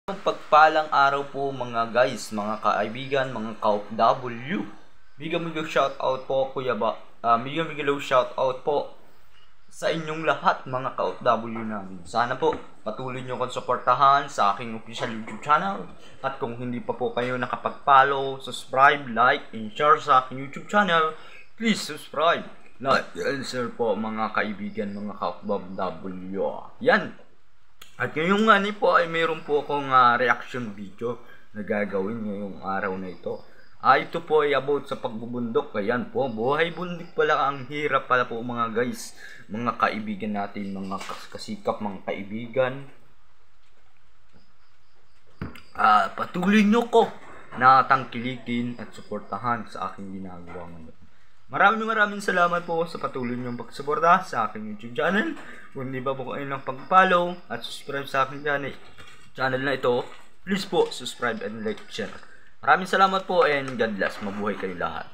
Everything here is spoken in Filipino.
Pagpalang araw po mga guys, mga kaibigan, mga ka-OFW. Bigyan shoutout po Kuya Ba. Bigyan shoutout po sa inyong lahat mga ka-OFW namin. Sana po patuloy nyo kong suportahan sa aking official YouTube channel. At kung hindi pa po kayo nakapag-follow, subscribe, like, and share sa aking YouTube channel, please subscribe. Like and share po mga kaibigan, mga ka-OFW. Yan. At ngayong po ay mayroon po akong reaction video na gagawin ngayong araw na ito. Ito po ay about sa pagbubundok. Ayan po, buhay bundok pala, ang hirap pala po mga guys. Mga kaibigan natin, mga kasikap, mga kaibigan. Patuloy nyo ko na tangkilikin at suportahan sa aking ginagawa ngayon. Maraming salamat po sa patuloy niyong pagsuporta sa aking YouTube channel. Kung hindi pa po kayo ng pag-follow at subscribe sa aking channel na ito, please po subscribe and like, share. Maraming salamat po and God bless. Mabuhay kayo lahat.